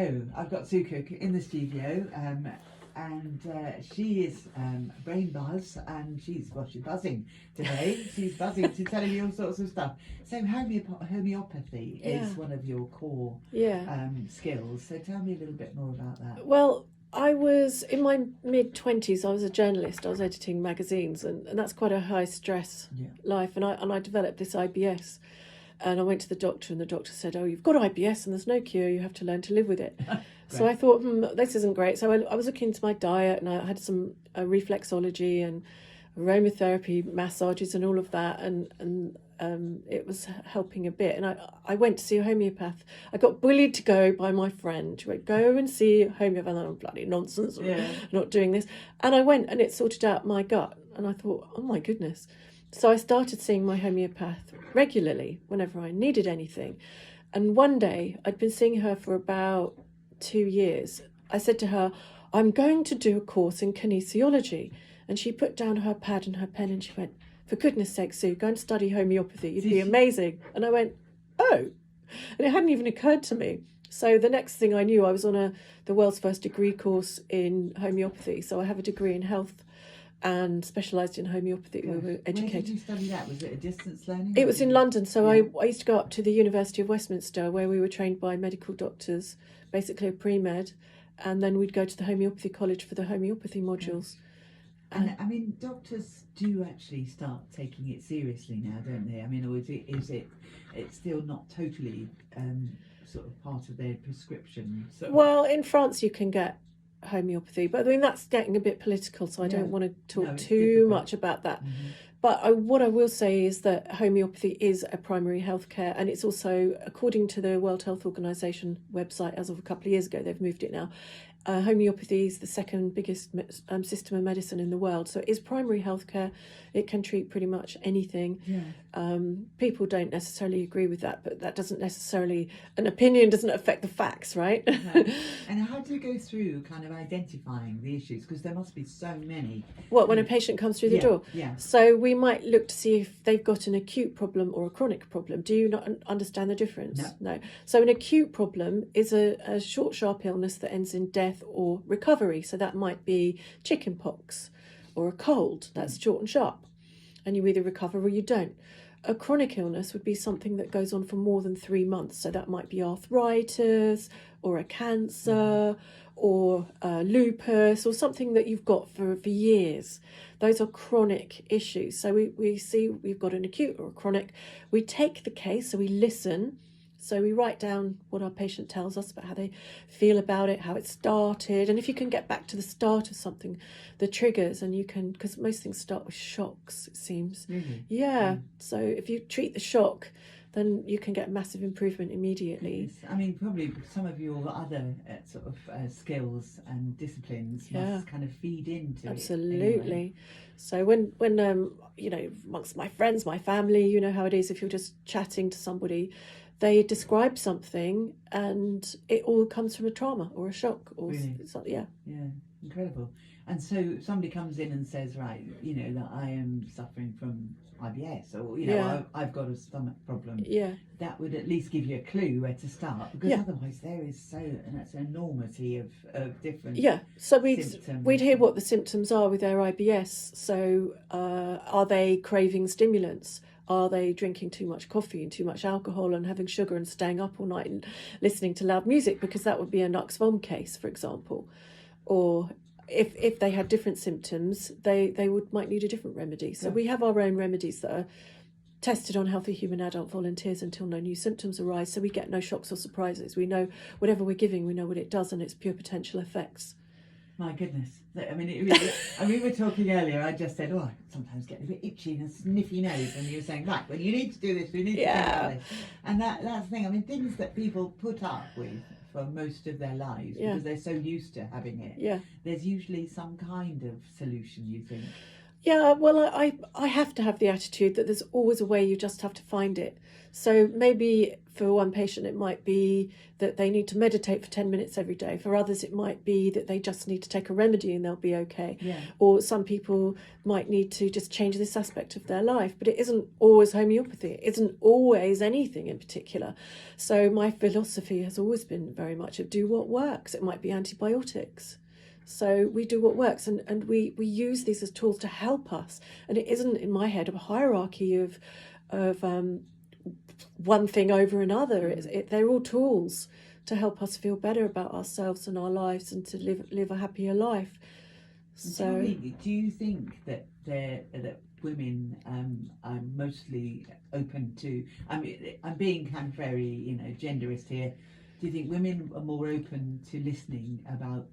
Oh, I've got Sue Cook in the studio, and she is brain buzz, and she's buzzing today. She's buzzing to tell you all sorts of stuff. So homeopathy is one of your core skills. So tell me a little bit more about that. Well, I was in my mid-20s. I was a journalist. I was editing magazines, and that's quite a high stress life. And I developed this IBS. And I went to the doctor, and the doctor said, "Oh, you've got IBS and there's no cure. You have to learn to live with it." So I thought, this isn't great. So I was looking into my diet, and I had some reflexology and aromatherapy massages and all of that. And it was helping a bit. And I went to see a homeopath. I got bullied to go by my friend. She went, "Go and see a homeopath." And I'm bloody nonsense. I'm not doing this. And I went, and it sorted out my gut. And I thought, oh my goodness. So I started seeing my homeopath regularly whenever I needed anything. And one day, I'd been seeing her for about 2 years. I said to her, "I'm going to do a course in kinesiology." And she put down her pad and her pen, and she went, "For goodness sake, Sue, go and study homeopathy. You'd be amazing." And I went, "Oh." And it hadn't even occurred to me. So the next thing I knew, I was on the world's first degree course in homeopathy. So I have a degree in health and specialised in homeopathy. Gosh. We were educated. Where did you study that? Was it a distance learning? It was in London, so I used to go up to the University of Westminster, where we were trained by medical doctors, basically a pre-med, and then we'd go to the homeopathy college for the homeopathy modules. And I mean, doctors do actually start taking it seriously now, don't they? I mean, or is it it's still not totally sort of part of their prescription? So. Well, in France you can get homeopathy, but I mean that's getting a bit political, so I don't want to talk too much about that. But what I will say is that homeopathy is a primary healthcare, and it's also, according to the World Health Organization website, as of a couple of years ago, they've moved it now. Homeopathy is the second biggest system of medicine in the world, so it is primary healthcare. It can treat pretty much anything. People don't necessarily agree with that, but that doesn't necessarily, an opinion doesn't affect the facts, right? And how do you go through kind of identifying the issues? Because there must be so many. When a patient comes through the door? So we might look to see if they've got an acute problem or a chronic problem. Do you not understand the difference? No. So an acute problem is a short, sharp illness that ends in death or recovery. So that might be chicken pox or a cold. That's short and sharp. And you either recover or you don't. A chronic illness would be something that goes on for more than 3 months. So that might be arthritis or a cancer or lupus or something that you've got for years. Those are chronic issues. So we see we've got an acute or a chronic. We take the case, so we listen. So we write down what our patient tells us about how they feel about it, how it started. And if you can get back to the start of something, the triggers, and you can, because most things start with shocks, it seems. Really? Yeah. So if you treat the shock, then you can get massive improvement immediately. Yes. I mean, probably some of your other sort of skills and disciplines must kind of feed into Absolutely. it. Anyway. So when amongst my friends, my family, you know how it is if you're just chatting to somebody, they describe something and it all comes from a trauma or a shock or something. Yeah, incredible. And so somebody comes in and says, right, that I am suffering from IBS, or I've got a stomach problem. That would at least give you a clue where to start, because otherwise there is that's an enormity of different so symptoms. We'd hear what the symptoms are with their IBS. So are they craving stimulants? Are they drinking too much coffee and too much alcohol and having sugar and staying up all night and listening to loud music? Because that would be a Nux Vom case, for example. Or if they had different symptoms, they might need a different remedy. So we have our own remedies that are tested on healthy human adult volunteers until no new symptoms arise. So we get no shocks or surprises. We know whatever we're giving, we know what it does and its pure potential effects. My goodness. I mean, it really, we were talking earlier, I just said, I sometimes get a bit itchy and a sniffy nose, and you were saying, right, well, you need to do this, we need to do this. And that's the thing, I mean, things that people put up with for most of their lives, because they're so used to having it, there's usually some kind of solution, you think. Yeah, well, I have to have the attitude that there's always a way, you just have to find it. So maybe for one patient, it might be that they need to meditate for 10 minutes every day. For others, it might be that they just need to take a remedy and they'll be okay. Yeah. Or some people might need to just change this aspect of their life. But it isn't always homeopathy. It isn't always anything in particular. So my philosophy has always been very much of do what works. It might be antibiotics. So we do what works, and we use these as tools to help us. And it isn't, in my head, a hierarchy of one thing over another. They're all tools to help us feel better about ourselves and our lives and to live a happier life. So, do you think that women are mostly open to? I mean, I'm being kind of very, genderist here. Do you think women are more open to listening about,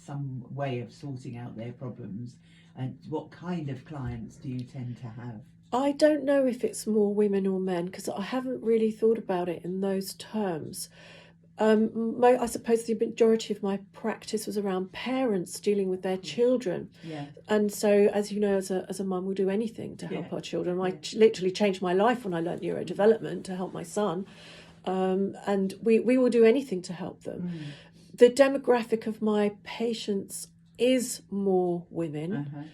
some way of sorting out their problems, and what kind of clients do you tend to have? I don't know if it's more women or men, because I haven't really thought about it in those terms. I suppose the majority of my practice was around parents dealing with their children. Yeah. And so, as you know, as a mum, we'll do anything to help our children. I literally changed my life when I learnt neurodevelopment to help my son. And we will do anything to help them. The demographic of my patients is more women.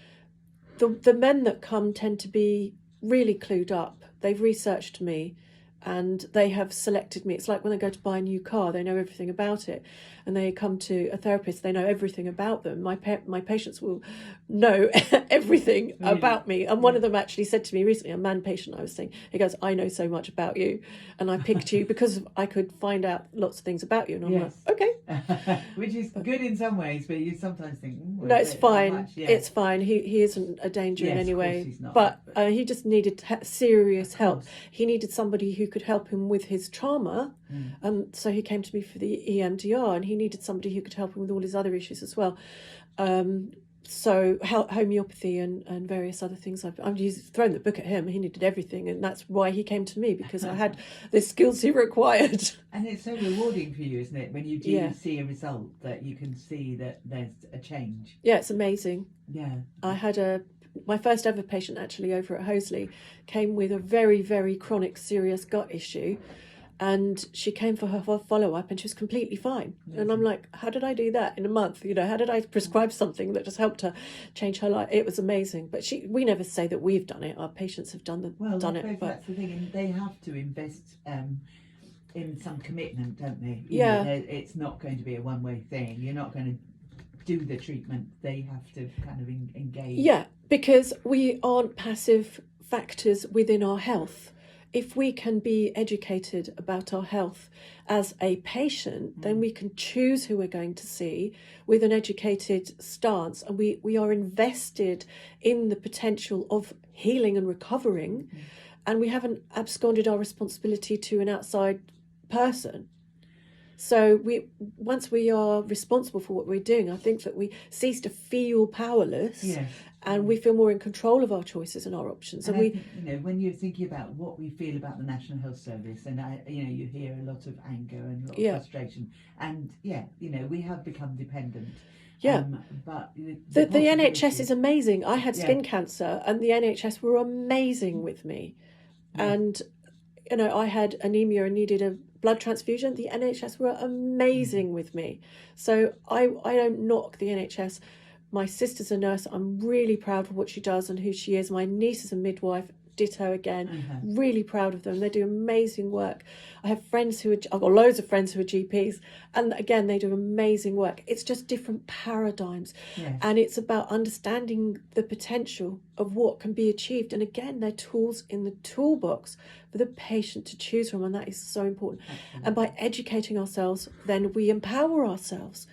The men that come tend to be really clued up. They've researched me and they have selected me. It's like when they go to buy a new car, they know everything about it. And they come to a therapist, they know everything about them. My patients will know everything about me. And one of them actually said to me recently, a man patient I was seeing, he goes, I know so much about you. And I picked you because I could find out lots of things about you. And I'm like, okay. Which is good in some ways, but you sometimes think, no, it's fine. It's fine. He isn't a danger in any way. He's not, but he just needed serious help. He needed somebody who could help him with his trauma. And so he came to me for the EMDR, and he needed somebody who could help him with all his other issues as well. So homeopathy and various other things. I've thrown the book at him. He needed everything, and that's why he came to me, because I had the skills he required. And it's so rewarding for you, isn't it, when you do see a result, that you can see that there's a change. Yeah, it's amazing. Yeah. I had my first ever patient actually over at Hoseley came with a very, very chronic, serious gut issue. And she came for her follow-up and she was completely fine. Amazing. And I'm like, how did I do that in a month? How did I prescribe something that just helped her change her life? It was amazing. But we never say that we've done it. Our patients have done it. Well, that's the thing. And they have to invest in some commitment, don't they? It's not going to be a one-way thing. You're not going to do the treatment. They have to kind of engage. Yeah, because we aren't passive factors within our health. If we can be educated about our health as a patient, then we can choose who we're going to see with an educated stance, and we are invested in the potential of healing and recovering, and we haven't absconded our responsibility to an outside person. So once we are responsible for what we're doing, I think that we cease to feel powerless. Yes. And we feel more in control of our choices and our options. And I think, when you're thinking about what we feel about the National Health Service, and you hear a lot of anger and a lot of frustration, and we have become dependent. Yeah, but the NHS is amazing. I had skin cancer, and the NHS were amazing with me. And I had anemia and needed a blood transfusion. The NHS were amazing with me. So I don't knock the NHS. My sister's a nurse. I'm really proud of what she does and who she is. My niece is a midwife. Ditto again. Really proud of them. They do amazing work. I have friends I've got loads of friends who are GPs, and again, they do amazing work. It's just different paradigms. Yes. And it's about understanding the potential of what can be achieved. And again, they're tools in the toolbox for the patient to choose from, and that is so important. Absolutely. And by educating ourselves, then we empower ourselves.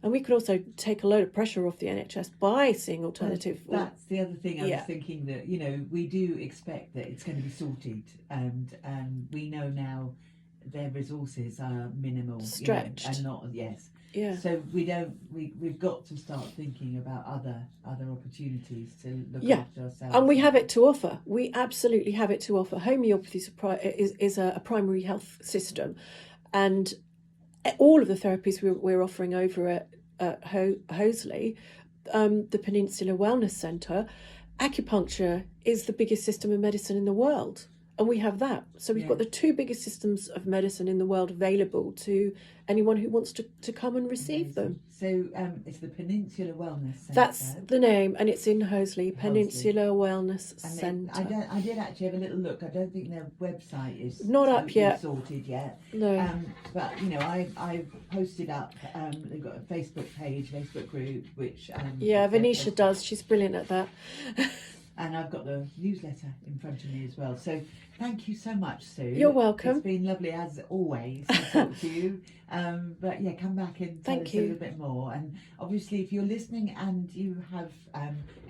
And we could also take a load of pressure off the NHS by seeing alternative. Well, that's the other thing. I was thinking that, we do expect that it's going to be sorted, and we know now their resources are minimal, stretched, and not Yeah. So we've got to start thinking about other opportunities to look after ourselves. And we have it to offer. We absolutely have it to offer. Homeopathy is a primary health system, and all of the therapies we're offering over at Hoseley the Peninsula Wellness Centre, acupuncture is the biggest system of medicine in the world. And we have that. So we've got the two biggest systems of medicine in the world available to anyone who wants to come and receive them. So it's the Peninsula Wellness Centre. That's the name, and it's in Hoseley, Peninsula Wellness Centre. I did actually have a little look. I don't think their website is not up yet, sorted yet. No. But you know, I posted up. They've got a Facebook page, Facebook group, which Venetia does. She's brilliant at that. And I've got the newsletter in front of me as well. So thank you so much, Sue. You're welcome. It's been lovely as always to talk to you. But yeah, come back and tell us a little bit more. And obviously, if you're listening and you have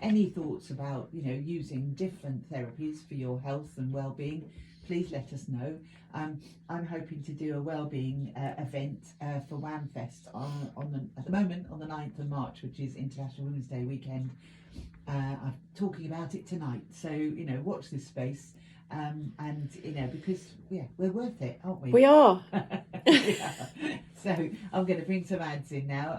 any thoughts about, you know, using different therapies for your health and well-being, please let us know. I'm hoping to do a wellbeing event for WAMFest at the moment on the 9th of March, which is International Women's Day weekend. I'm talking about it tonight, so you know, watch this space, and you know, because we're worth it, aren't we? We are. So I'm going to bring some ads in now.